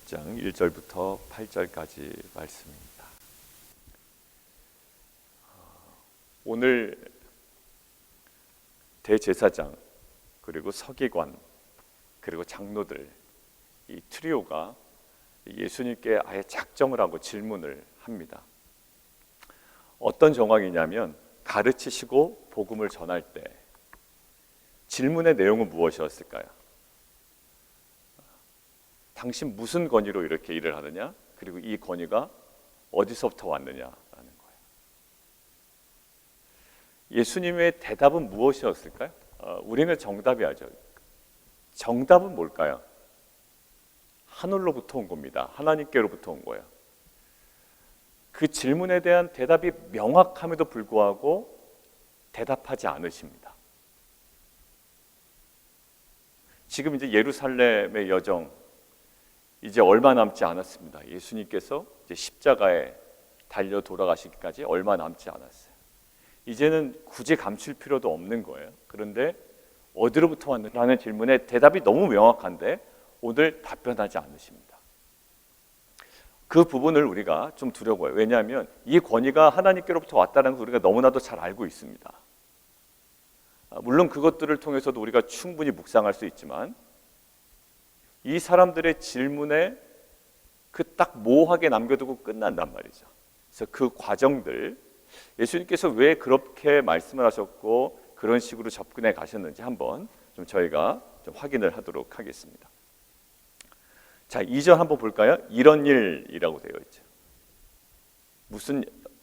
10장 1절부터 8절까지 말씀입니다. 오늘 대제사장 그리고 서기관 그리고 장로들 이 트리오가 예수님께 아예 작정을 하고 질문을 합니다. 어떤 정황이냐면 가르치시고 복음을 전할 때 질문의 내용은 무엇이었을까요? 당신 무슨 권위로 이렇게 일을 하느냐? 그리고 이 권위가 어디서부터 왔느냐라는 거예요. 예수님의 대답은 무엇이었을까요? 우리는 정답이 알죠. 정답은 뭘까요? 하늘로부터 온 겁니다. 하나님께로부터 온 거예요. 그 질문에 대한 대답이 명확함에도 불구하고 대답하지 않으십니다. 지금 이제 예루살렘의 여정 이제 얼마 남지 않았습니다. 예수님께서 이제 십자가에 달려 돌아가시기까지 얼마 남지 않았어요. 이제는 굳이 감출 필요도 없는 거예요. 그런데 어디로부터 왔느냐는 질문에 대답이 너무 명확한데 오늘 답변하지 않으십니다. 그 부분을 우리가 좀 두려워요. 왜냐하면 이 권위가 하나님께로부터 왔다는 걸 우리가 너무나도 잘 알고 있습니다. 물론 그것들을 통해서도 우리가 충분히 묵상할 수 있지만 이 사람들의 질문에 그 딱 모호하게 남겨두고 끝난단 말이죠. 그래서 그 과정들 예수님께서 왜 그렇게 말씀을 하셨고 그런 식으로 접근해 가셨는지 한번 좀 저희가 좀 확인을 하도록 하겠습니다. 자, 2절 한번 볼까요? 이런 일이라고 되어 있죠.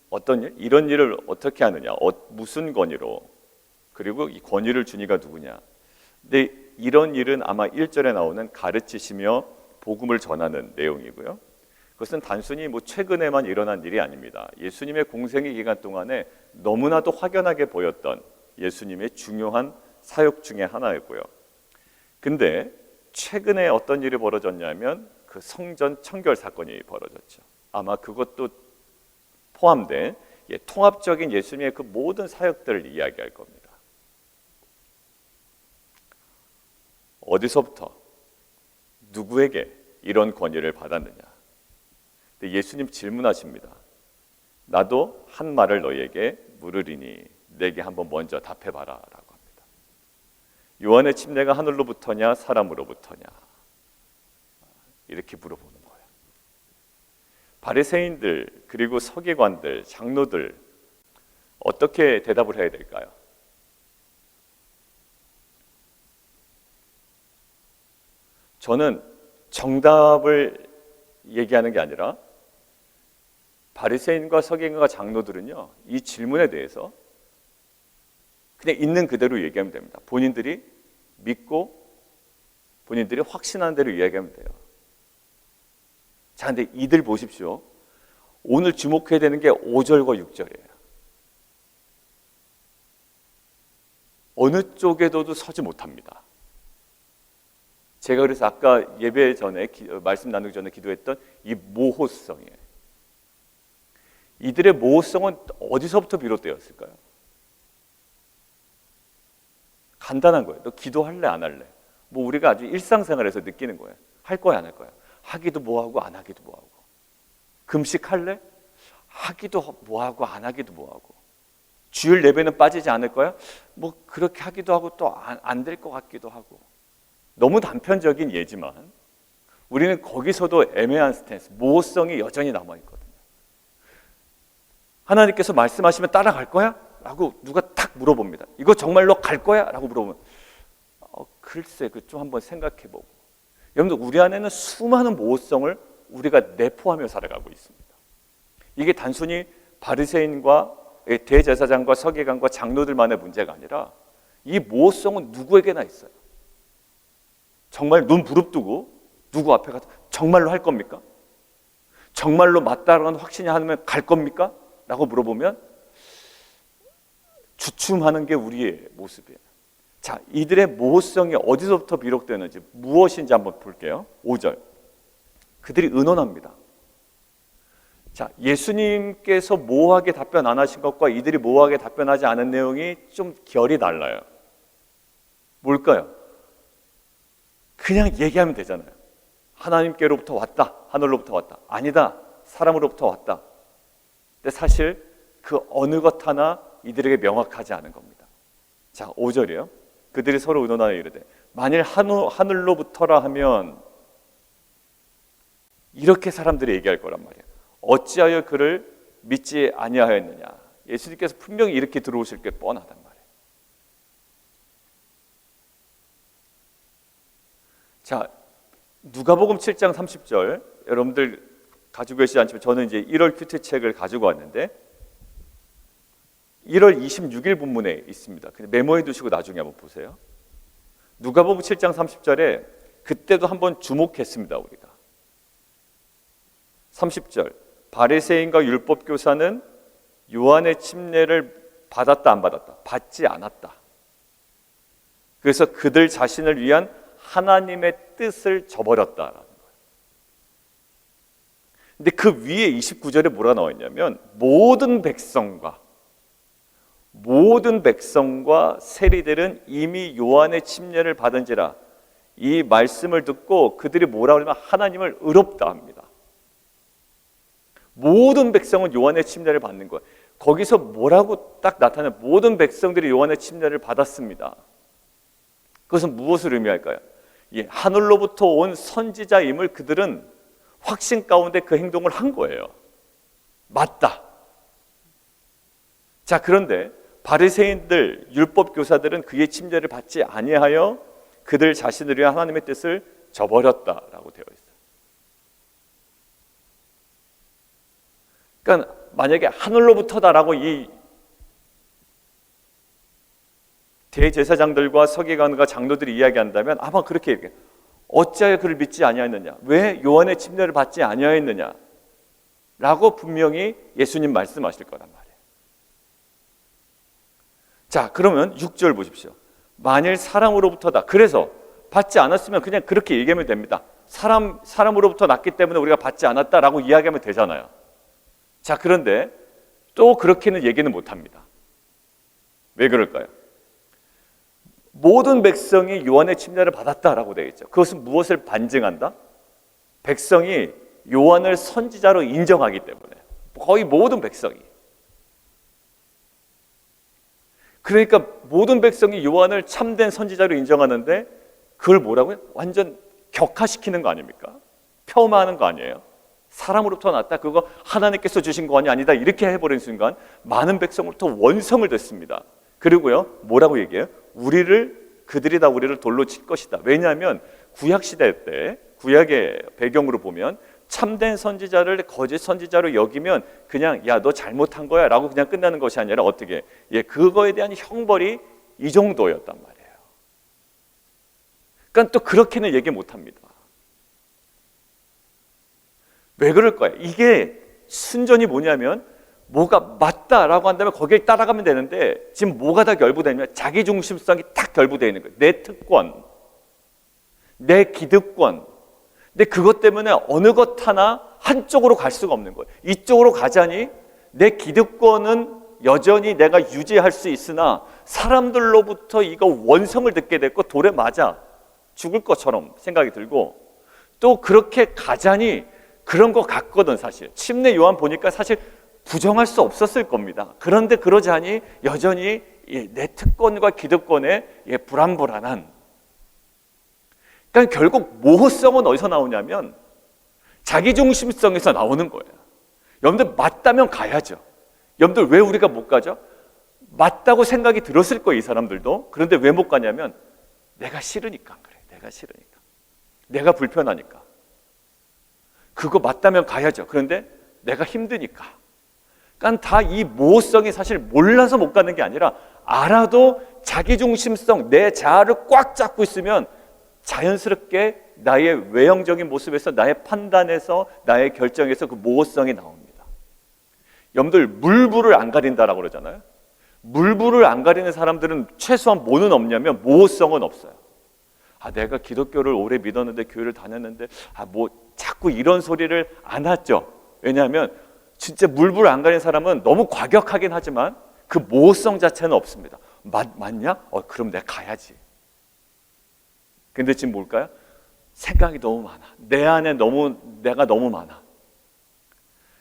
어떤 일? 이런 일을 어떻게 하느냐? 무슨 권위로? 그리고 이 권위를 준 이가 누구냐? 근데 이런 일은 아마 1절에 나오는 가르치시며 복음을 전하는 내용이고요. 그것은 단순히 최근에만 일어난 일이 아닙니다. 예수님의 공생의 기간 동안에 너무나도 확연하게 보였던 예수님의 중요한 사역 중에 하나였고요. 근데 최근에 어떤 일이 벌어졌냐면 그 성전 청결 사건이 벌어졌죠. 아마 그것도 포함된 통합적인 예수님의 그 모든 사역들을 이야기할 겁니다. 어디서부터 누구에게 이런 권위를 받았느냐? 근데 예수님 질문하십니다. 나도 한 말을 너희에게 물으리니 내게 한번 먼저 답해봐라 라고 합니다. 요한의 침례가 하늘로부터냐 사람으로부터냐? 이렇게 물어보는 거예요. 바리새인들 그리고 서기관들 장로들 어떻게 대답을 해야 될까요? 저는 정답을 얘기하는 게 아니라 바리새인과 서기관과 장로들은요, 이 질문에 대해서 그냥 있는 그대로 얘기하면 됩니다. 본인들이 믿고 본인들이 확신하는 대로 이야기하면 돼요. 자, 근데 이들 보십시오. 오늘 주목해야 되는 게 5절과 6절이에요. 어느 쪽에 둬도 서지 못합니다. 제가 그래서 아까 예배 전에 말씀 나누기 전에 기도했던 이 모호성이에요. 이들의 모호성은 어디서부터 비롯되었을까요? 간단한 거예요. 너 기도할래 안 할래? 우리가 아주 일상생활에서 느끼는 거예요. 할 거야 안 할 거야? 하기도 뭐하고 안 하기도 뭐하고. 금식할래? 하기도 뭐하고 안 하기도 뭐하고. 주일 예배는 빠지지 않을 거야? 그렇게 하기도 하고 또 안 될 것 같기도 하고. 너무 단편적인 예지만 우리는 거기서도 애매한 스탠스, 모호성이 여전히 남아있거든요. 하나님께서 말씀하시면 따라갈 거야? 라고 누가 탁 물어봅니다. 이거 정말로 갈 거야? 라고 물어보면 글쎄, 좀 한번 생각해보고. 여러분들, 우리 안에는 수많은 모호성을 우리가 내포하며 살아가고 있습니다. 이게 단순히 바리새인과 대제사장과 서기관과 장로들만의 문제가 아니라 이 모호성은 누구에게나 있어요. 정말 눈 부릅뜨고 누구 앞에 가서 정말로 할 겁니까? 정말로 맞다라는 확신이 하면 갈 겁니까? 라고 물어보면 주춤하는 게 우리의 모습이에요. 자, 이들의 모호성이 어디서부터 비롯되는지 무엇인지 한번 볼게요. 5절. 그들이 의논합니다. 자, 예수님께서 모호하게 답변 안 하신 것과 이들이 모호하게 답변하지 않은 내용이 좀 결이 달라요. 뭘까요? 그냥 얘기하면 되잖아요. 하나님께로부터 왔다, 하늘로부터 왔다. 아니다, 사람으로부터 왔다. 근데 사실 그 어느 것 하나 이들에게 명확하지 않은 겁니다. 자, 5절이에요. 그들이 서로 의논하여 이르되 만일 하늘로부터라 하면, 이렇게 사람들이 얘기할 거란 말이에요. 어찌하여 그를 믿지 아니하였느냐. 예수님께서 분명히 이렇게 들어오실 게 뻔하단 말이에요. 자, 누가복음 7장 30절, 여러분들 가지고 계시지 않지만 저는 이제 1월 큐티 책을 가지고 왔는데 1월 26일 본문에 있습니다. 그냥 메모해 두시고 나중에 한번 보세요. 누가복음 7장 30절에 그때도 한번 주목했습니다, 우리가. 30절, 바리새인과 율법교사는 요한의 침례를 받았다 안 받았다? 받지 않았다. 그래서 그들 자신을 위한 하나님의 뜻을 저버렸다라는 거예요. 근데 그 위에 29절에 뭐라 나와 있냐면 모든 백성과 세리들은 이미 요한의 침례를 받은지라 이 말씀을 듣고 그들이 뭐라 그러면 하나님을 의롭다 합니다. 모든 백성은 요한의 침례를 받는 거예요. 거기서 뭐라고 딱 나타나요? 모든 백성들이 요한의 침례를 받았습니다. 그것은 무엇을 의미할까요? 하늘로부터 온 선지자임을 그들은 확신 가운데 그 행동을 한 거예요. 맞다. 자, 그런데 바리새인들, 율법 교사들은 그의 침례를 받지 아니하여 그들 자신을 위한 하나님의 뜻을 저버렸다라고 되어 있어요. 그러니까 만약에 하늘로부터다라고 이 대제사장들과 서기관과 장로들이 이야기한다면 아마 그렇게 얘기해요. 어찌하여 그를 믿지 아니하였느냐? 왜 요한의 침례를 받지 아니하였느냐? 라고 분명히 예수님 말씀하실 거란 말이에요. 자, 그러면 6절 보십시오. 만일 사람으로부터다. 그래서 받지 않았으면 그냥 그렇게 얘기하면 됩니다. 사람으로부터 났기 때문에 우리가 받지 않았다라고 이야기하면 되잖아요. 자, 그런데 또 그렇게는 얘기는 못합니다. 왜 그럴까요? 모든 백성이 요한의 침례를 받았다라고 되어 있죠. 그것은 무엇을 반증한다? 백성이 요한을 선지자로 인정하기 때문에. 거의 모든 백성이. 그러니까 모든 백성이 요한을 참된 선지자로 인정하는데 그걸 뭐라고요? 완전 격화시키는 거 아닙니까? 폄하하는 거 아니에요? 사람으로부터 났다, 그거 하나님께서 주신 거 아니다, 이렇게 해버린 순간 많은 백성으로부터 원성을 듣습니다. 그리고요, 뭐라고 얘기해요? 그들이 다 우리를 돌로 칠 것이다. 왜냐하면 구약시대 때, 구약의 배경으로 보면 참된 선지자를 거짓 선지자로 여기면 그냥 야, 너 잘못한 거야 라고 그냥 끝나는 것이 아니라 어떻게? 그거에 대한 형벌이 이 정도였단 말이에요. 그러니까 또 그렇게는 얘기 못합니다. 왜 그럴까요? 이게 순전히 뭐냐면 뭐가 맞다라고 한다면 거기에 따라가면 되는데 지금 뭐가 다 결부되냐면 자기중심성이 딱 결부되어 있는 거예요. 내 특권, 내 기득권. 근데 그것 때문에 어느 것 하나 한쪽으로 갈 수가 없는 거예요. 이쪽으로 가자니 내 기득권은 여전히 내가 유지할 수 있으나 사람들로부터 이거 원성을 듣게 됐고 돌에 맞아 죽을 것처럼 생각이 들고 또 그렇게 가자니 그런 거 같거든. 사실 침례 요한 보니까 사실 부정할 수 없었을 겁니다. 그런데 그러자니 여전히 내 특권과 기득권에 불안불안한. 그러니까 결국 모호성은 어디서 나오냐면 자기중심성에서 나오는 거예요. 여러분들 맞다면 가야죠. 여러분들 왜 우리가 못 가죠? 맞다고 생각이 들었을 거예요, 이 사람들도. 그런데 왜 못 가냐면 내가 싫으니까 그래. 내가 싫으니까. 내가 불편하니까. 그거 맞다면 가야죠. 그런데 내가 힘드니까. 그러니까 다 이 모호성이 사실 몰라서 못 가는 게 아니라 알아도 자기중심성, 내 자아를 꽉 잡고 있으면 자연스럽게 나의 외형적인 모습에서, 나의 판단에서, 나의 결정에서 그 모호성이 나옵니다. 여러분들 물불을 안 가린다라고 그러잖아요. 물불을 안 가리는 사람들은 최소한 뭐는 없냐면 모호성은 없어요. 내가 기독교를 오래 믿었는데 교회를 다녔는데 뭐 자꾸 이런 소리를 안 하죠. 왜냐하면 진짜 물불 안 가리는 사람은 너무 과격하긴 하지만 그 모호성 자체는 없습니다. 맞냐? 그럼 내가 가야지. 근데 지금 뭘까요? 생각이 너무 많아. 내 안에 내가 너무 많아.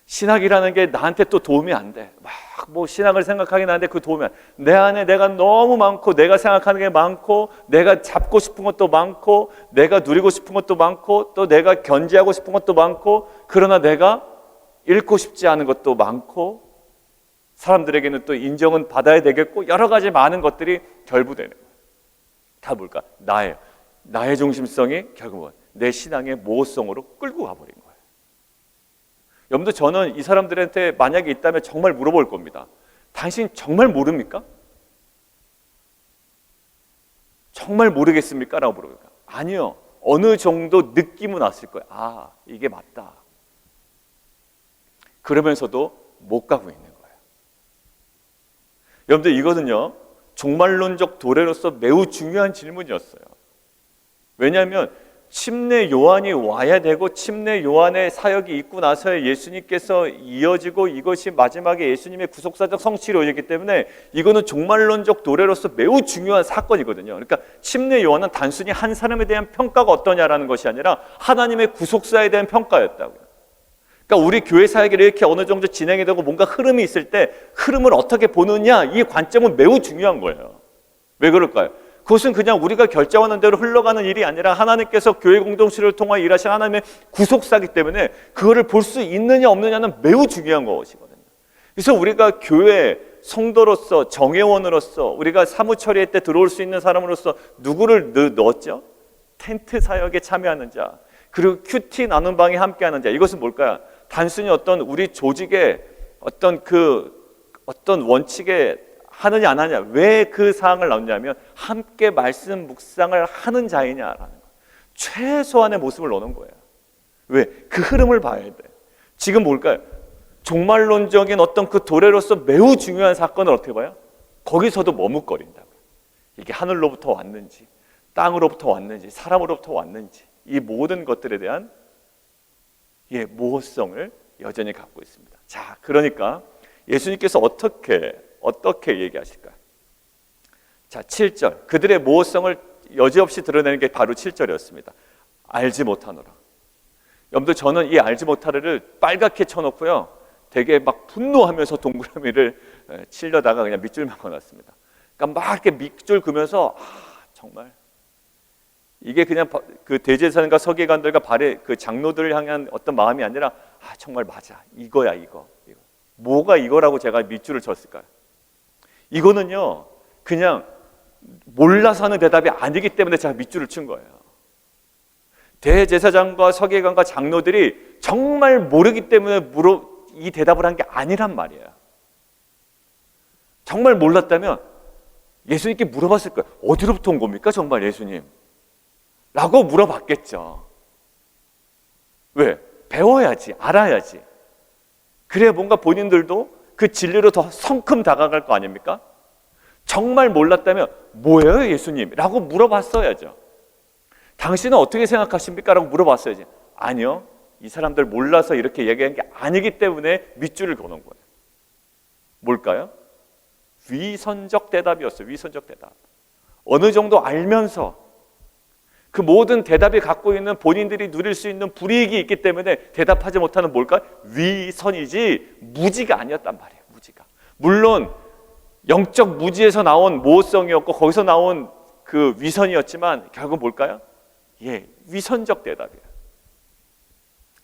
신학이라는 게 나한테 또 도움이 안 돼. 막 뭐 신학을 생각하긴 하는데 그 도움이 안 돼. 내 안에 내가 너무 많고, 내가 생각하는 게 많고, 내가 잡고 싶은 것도 많고, 내가 누리고 싶은 것도 많고, 또 내가 견지하고 싶은 것도 많고, 그러나 내가 잃고 싶지 않은 것도 많고, 사람들에게는 또 인정은 받아야 되겠고, 여러 가지 많은 것들이 결부되는 거예요. 다 뭘까? 나의 중심성이 결국은 내 신앙의 모호성으로 끌고 가버린 거예요. 여러분들, 저는 이 사람들한테 만약에 있다면 정말 물어볼 겁니다. 당신 정말 모릅니까? 정말 모르겠습니까? 라고 물어볼까? 아니요. 어느 정도 느낌은 왔을 거예요. 아, 이게 맞다. 그러면서도 못 가고 있는 거예요. 여러분들, 이거는요, 종말론적 도래로서 매우 중요한 질문이었어요. 왜냐하면 침례 요한이 와야 되고, 침례 요한의 사역이 있고 나서야 예수님께서 이어지고, 이것이 마지막에 예수님의 구속사적 성취로 이기 때문에 이거는 종말론적 도래로서 매우 중요한 사건이거든요. 그러니까 침례 요한은 단순히 한 사람에 대한 평가가 어떠냐라는 것이 아니라 하나님의 구속사에 대한 평가였다고요. 그러니까 우리 교회 사역이 이렇게 어느 정도 진행이 되고 뭔가 흐름이 있을 때 흐름을 어떻게 보느냐, 이 관점은 매우 중요한 거예요. 왜 그럴까요? 그것은 그냥 우리가 결정하는 대로 흘러가는 일이 아니라 하나님께서 교회 공동체를 통하여 일하신 하나님의 구속사이기 때문에 그거를 볼 수 있느냐 없느냐는 매우 중요한 것이거든요. 그래서 우리가 교회 성도로서, 정회원으로서, 우리가 사무처리할 때 들어올 수 있는 사람으로서 누구를 넣었죠? 텐트 사역에 참여하는 자, 그리고 큐티 나눈 방에 함께하는 자. 이것은 뭘까요? 단순히 어떤 우리 조직의 어떤 원칙에 하느냐 안 하느냐. 왜 그 사항을 넣냐면 함께 말씀 묵상을 하는 자이냐라는 거예요. 최소한의 모습을 넣는 거예요. 왜? 그 흐름을 봐야 돼. 지금 뭘까요? 종말론적인 어떤 그 도래로서 매우 중요한 사건을 어떻게 봐요? 거기서도 머뭇거린다고. 이게 하늘로부터 왔는지, 땅으로부터 왔는지, 사람으로부터 왔는지, 이 모든 것들에 대한 모호성을 여전히 갖고 있습니다. 자, 그러니까 예수님께서 어떻게 얘기하실까요? 자, 7절. 그들의 모호성을 여지없이 드러내는 게 바로 7절이었습니다. 알지 못하노라. 여러분들, 저는 이 알지 못하노를 빨갛게 쳐놓고요, 되게 막 분노하면서 동그라미를 치려다가 그냥 밑줄만 그어놨습니다. 그러니까 막 이렇게 밑줄 그면서 정말 이게 그냥 그 대제사장과 서기관들과 그 장로들을 향한 어떤 마음이 아니라 정말 맞아, 이거야 이거. 뭐가 이거라고 제가 밑줄을 쳤을까요? 이거는요, 그냥 몰라서 하는 대답이 아니기 때문에 제가 밑줄을 친 거예요. 대제사장과 서기관과 장로들이 정말 모르기 때문에 이 대답을 한 게 아니란 말이에요. 정말 몰랐다면 예수님께 물어봤을 거예요. 어디로부터 온 겁니까 정말 예수님? 라고 물어봤겠죠. 왜? 배워야지, 알아야지. 그래야 뭔가 본인들도 그 진리로 더 성큼 다가갈 거 아닙니까? 정말 몰랐다면 뭐예요 예수님? 라고 물어봤어야죠. 당신은 어떻게 생각하십니까? 라고 물어봤어야지. 아니요, 이 사람들 몰라서 이렇게 얘기한 게 아니기 때문에 밑줄을 그어놓은 거예요. 뭘까요? 위선적 대답이었어요. 위선적 대답. 어느 정도 알면서 그 모든 대답이 갖고 있는 본인들이 누릴 수 있는 불이익이 있기 때문에 대답하지 못하는 뭘까? 위선이지 무지가 아니었단 말이에요. 무지가. 물론 영적 무지에서 나온 모호성이었고 거기서 나온 그 위선이었지만 결국 뭘까요? 위선적 대답이에요.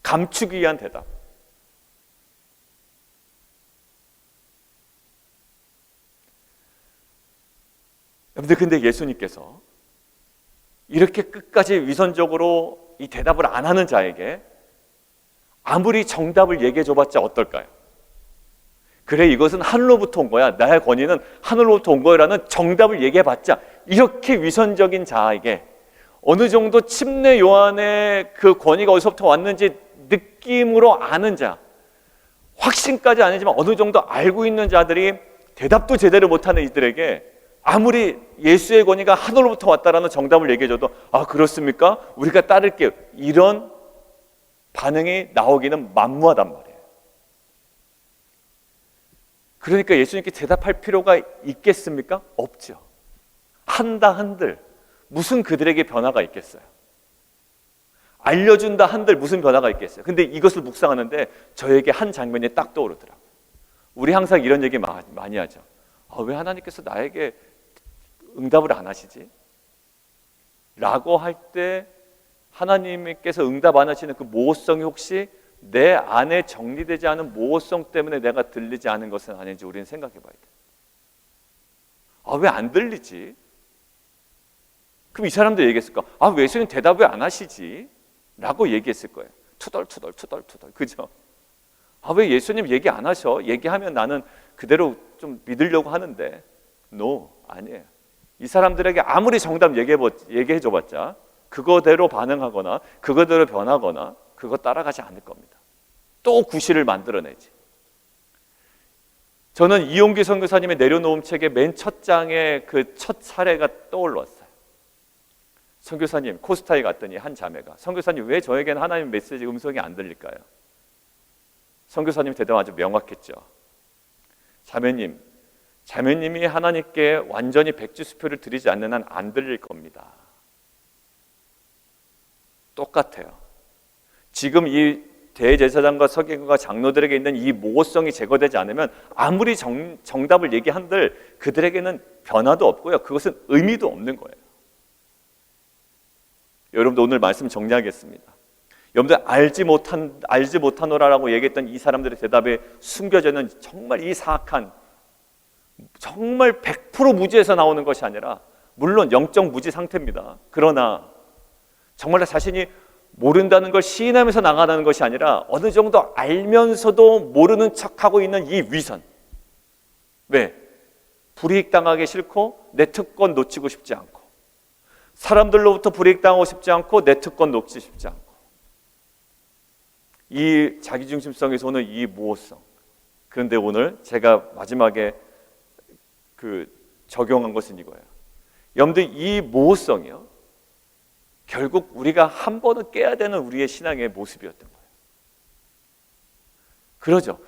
감추기 위한 대답. 여러분들, 근데 예수님께서 이렇게 끝까지 위선적으로 이 대답을 안 하는 자에게 아무리 정답을 얘기해 줘봤자 어떨까요? 그래, 이것은 하늘로부터 온 거야, 나의 권위는 하늘로부터 온 거라는 정답을 얘기해봤자 이렇게 위선적인 자에게 어느 정도 침례 요한의 그 권위가 어디서부터 왔는지 느낌으로 아는 자, 확신까지 아니지만 어느 정도 알고 있는 자들이 대답도 제대로 못하는 이들에게 아무리 예수의 권위가 하늘로부터 왔다라는 정답을 얘기해줘도 그렇습니까? 우리가 따를게요. 이런 반응이 나오기는 만무하단 말이에요. 그러니까 예수님께 대답할 필요가 있겠습니까? 없죠. 한다 한들 무슨 그들에게 변화가 있겠어요? 알려준다 한들 무슨 변화가 있겠어요? 근데 이것을 묵상하는데 저에게 한 장면이 딱 떠오르더라고요. 우리 항상 이런 얘기 많이 하죠. 왜 하나님께서 나에게 응답을 안 하시지? 라고 할 때 하나님께서 응답 안 하시는 그 모호성이 혹시 내 안에 정리되지 않은 모호성 때문에 내가 들리지 않은 것은 아닌지 우리는 생각해 봐야 돼요. 왜 안 들리지? 그럼 이 사람도 얘기했을까? 왜 예수님 대답 왜 안 하시지? 라고 얘기했을 거예요. 투덜투덜. 그죠? 왜 예수님 얘기 안 하셔? 얘기하면 나는 그대로 좀 믿으려고 하는데. No, 아니에요. 이 사람들에게 아무리 정답 얘기해 줘봤자 그거대로 반응하거나 그거대로 변하거나 그거 따라가지 않을 겁니다. 또 구실을 만들어내지. 저는 이용기 선교사님의 내려놓음 책의 맨 첫 장에 그 첫 사례가 떠올랐어요. 선교사님 코스타에 갔더니 한 자매가 선교사님 왜 저에게는 하나님 메시지 음성이 안 들릴까요? 선교사님 대답 아주 명확했죠. 자매님이 하나님께 완전히 백지수표를 드리지 않는 한 안 들릴 겁니다. 똑같아요. 지금 이 대제사장과 서기관과 장로들에게 있는 이 모호성이 제거되지 않으면 아무리 정답을 얘기한들 그들에게는 변화도 없고요. 그것은 의미도 없는 거예요. 여러분들 오늘 말씀 정리하겠습니다. 여러분들 알지 못하노라라고 얘기했던 이 사람들의 대답에 숨겨져 있는 정말 이 사악한 정말 100% 무지에서 나오는 것이 아니라 물론 영적 무지 상태입니다. 그러나 정말 자신이 모른다는 걸 시인하면서 나가는 것이 아니라 어느 정도 알면서도 모르는 척하고 있는 이 위선. 왜? 불이익당하기 싫고 내 특권 놓치고 싶지 않고 사람들로부터 불이익당하고 싶지 않고 내 특권 놓치고 싶지 않고 이 자기중심성에서 오는 이 모호성. 그런데 오늘 제가 마지막에 적용한 것은 이거예요. 여러분들 이 모호성이요. 결국 우리가 한 번은 깨야 되는 우리의 신앙의 모습이었던 거예요. 그러죠.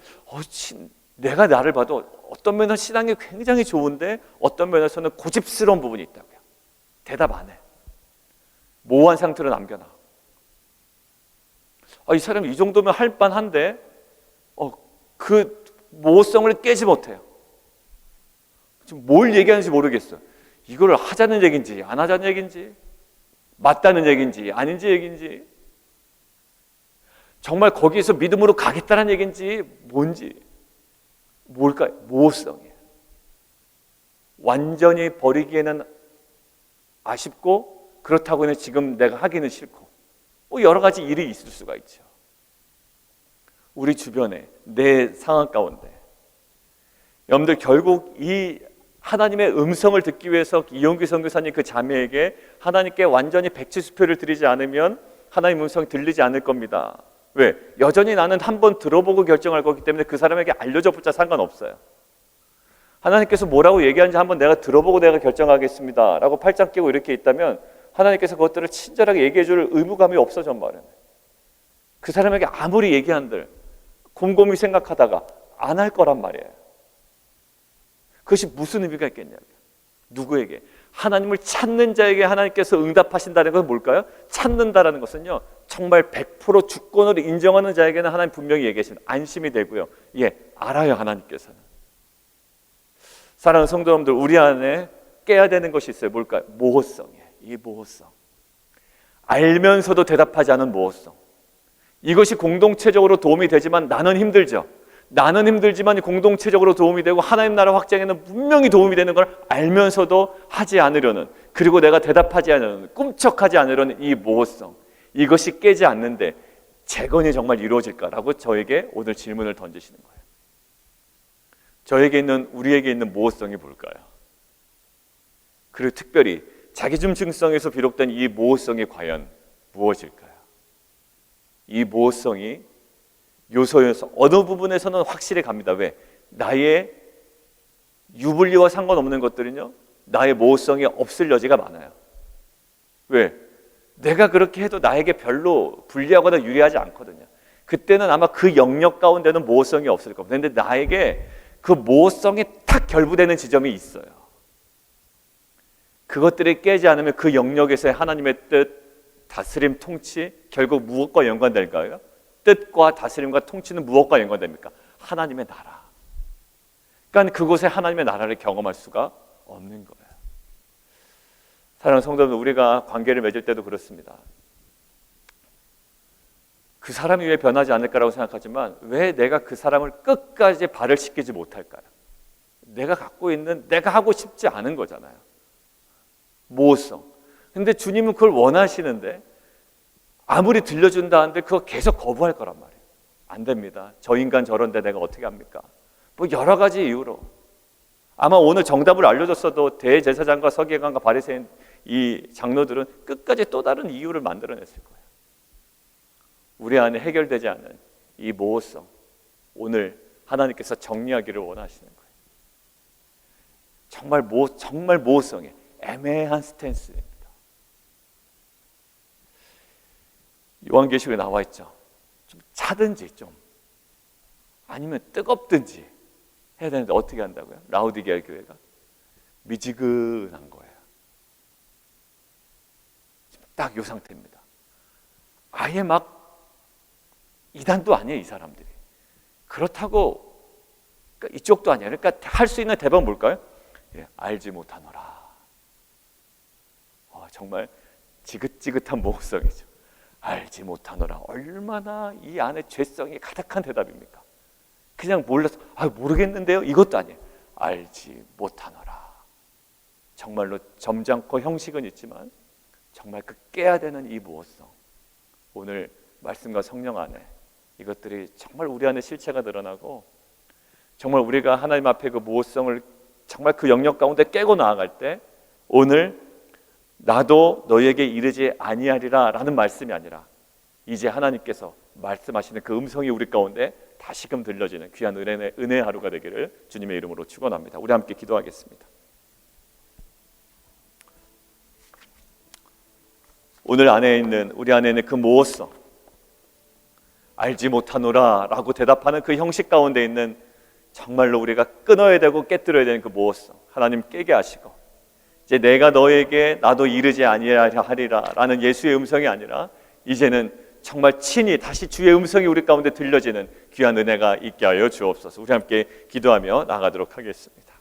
내가 나를 봐도 어떤 면은 신앙이 굉장히 좋은데 어떤 면에서는 고집스러운 부분이 있다고요. 대답 안 해. 모호한 상태로 남겨놔. 이 사람이 이 정도면 할 만한데 그 모호성을 깨지 못해요. 지금 뭘 얘기하는지 모르겠어요. 이걸 하자는 얘기인지 안 하자는 얘기인지 맞다는 얘기인지 아닌지 얘기인지 정말 거기에서 믿음으로 가겠다는 얘기인지 뭔지 뭘까요? 모호성이에요. 완전히 버리기에는 아쉽고 그렇다고는 지금 내가 하기는 싫고 여러 가지 일이 있을 수가 있죠. 우리 주변에 내 상황 가운데 여러분들 결국 이 하나님의 음성을 듣기 위해서 이용기 선교사님 그 자매에게 하나님께 완전히 백지수표를 드리지 않으면 하나님 음성이 들리지 않을 겁니다. 왜? 여전히 나는 한번 들어보고 결정할 거기 때문에 그 사람에게 알려줘봤자 상관없어요. 하나님께서 뭐라고 얘기하는지 한번 내가 들어보고 내가 결정하겠습니다 라고 팔짱 끼고 이렇게 있다면 하나님께서 그것들을 친절하게 얘기해 줄 의무감이 없어져 말이에요. 그 사람에게 아무리 얘기한들 곰곰이 생각하다가 안 할 거란 말이에요. 그것이 무슨 의미가 있겠냐고요. 누구에게? 하나님을 찾는 자에게 하나님께서 응답하신다는 것은 뭘까요? 찾는다라는 것은요 정말 100% 주권으로 인정하는 자에게는 하나님 분명히 얘기하시는 안심이 되고요. 알아요. 하나님께서는. 사랑하는 성도 여러분들, 우리 안에 깨야 되는 것이 있어요. 뭘까요? 모호성이에요. 이 모호성. 알면서도 대답하지 않은 모호성. 이것이 공동체적으로 도움이 되지만 나는 힘들죠. 나는 힘들지만 공동체적으로 도움이 되고 하나님 나라 확장에는 분명히 도움이 되는 걸 알면서도 하지 않으려는, 그리고 내가 대답하지 않으려는, 꿈쩍하지 않으려는 이 모호성. 이것이 깨지 않는데 재건이 정말 이루어질까라고 저에게 오늘 질문을 던지시는 거예요. 우리에게 있는 모호성이 뭘까요? 그리고 특별히 자기중심성에서 비롯된 이 모호성이 과연 무엇일까요? 이 모호성이 요소에서 어느 부분에서는 확실히 갑니다. 왜? 나의 유불리와 상관없는 것들은요 나의 모호성이 없을 여지가 많아요. 왜? 내가 그렇게 해도 나에게 별로 불리하거나 유리하지 않거든요. 그때는 아마 그 영역 가운데는 모호성이 없을 겁니다. 그런데 나에게 그 모호성이 탁 결부되는 지점이 있어요. 그것들이 깨지 않으면 그 영역에서의 하나님의 뜻, 다스림, 통치 결국 무엇과 연관될까요? 뜻과 다스림과 통치는 무엇과 연관됩니까? 하나님의 나라. 그러니까 그곳에 하나님의 나라를 경험할 수가 없는 거예요. 사랑하는 성도들, 우리가 관계를 맺을 때도 그렇습니다. 그 사람이 왜 변하지 않을까라고 생각하지만 왜 내가 그 사람을 끝까지 발을 씻기지 못할까요? 내가 갖고 있는, 내가 하고 싶지 않은 거잖아요. 모호성. 근데 주님은 그걸 원하시는데 아무리 들려준다 하는데 그거 계속 거부할 거란 말이에요. 안 됩니다. 저 인간 저런데 내가 어떻게 합니까? 뭐 여러 가지 이유로. 아마 오늘 정답을 알려줬어도 대제사장과 서기관과 바리새인 이 장로들은 끝까지 또 다른 이유를 만들어냈을 거예요. 우리 안에 해결되지 않은 이 모호성, 오늘 하나님께서 정리하기를 원하시는 거예요. 정말 모호성에 애매한 스탠스입니다. 요한계시록에 나와 있죠. 좀 차든지 좀 아니면 뜨겁든지 해야 되는데 어떻게 한다고요? 라오디게아 교회가 미지근한 거예요. 딱 이 상태입니다. 아예 막 이단도 아니에요, 이 사람들이. 그렇다고 그러니까 이쪽도 아니에요. 그러니까 할 수 있는 대답은 뭘까요? 예, 알지 못하노라. 정말 지긋지긋한 모호성이죠. 알지 못하노라. 얼마나 이 안에 죄성이 가득한 대답입니까? 그냥 몰라서 모르겠는데요? 이것도 아니에요. 알지 못하노라. 정말로 점잖고 형식은 있지만 정말 그 깨야 되는 이 모호성, 오늘 말씀과 성령 안에 이것들이 정말 우리 안에 실체가 드러나고 정말 우리가 하나님 앞에 그 모호성을 정말 그 영역 가운데 깨고 나아갈 때 오늘 나도 너에게 이르지 아니하리라 라는 말씀이 아니라 이제 하나님께서 말씀하시는 그 음성이 우리 가운데 다시금 들려지는 귀한 은혜의 하루가 되기를 주님의 이름으로 축원합니다. 우리 함께 기도하겠습니다. 오늘 우리 안에 있는 그 모호성, 알지 못하노라 라고 대답하는 그 형식 가운데 있는 정말로 우리가 끊어야 되고 깨뜨려야 되는 그 모호성, 하나님 깨게 하시고 이제 내가 너에게 나도 이르지 아니하리라 라는 예수의 음성이 아니라 이제는 정말 친히 다시 주의 음성이 우리 가운데 들려지는 귀한 은혜가 있게 하여 주옵소서. 우리 함께 기도하며 나아가도록 하겠습니다.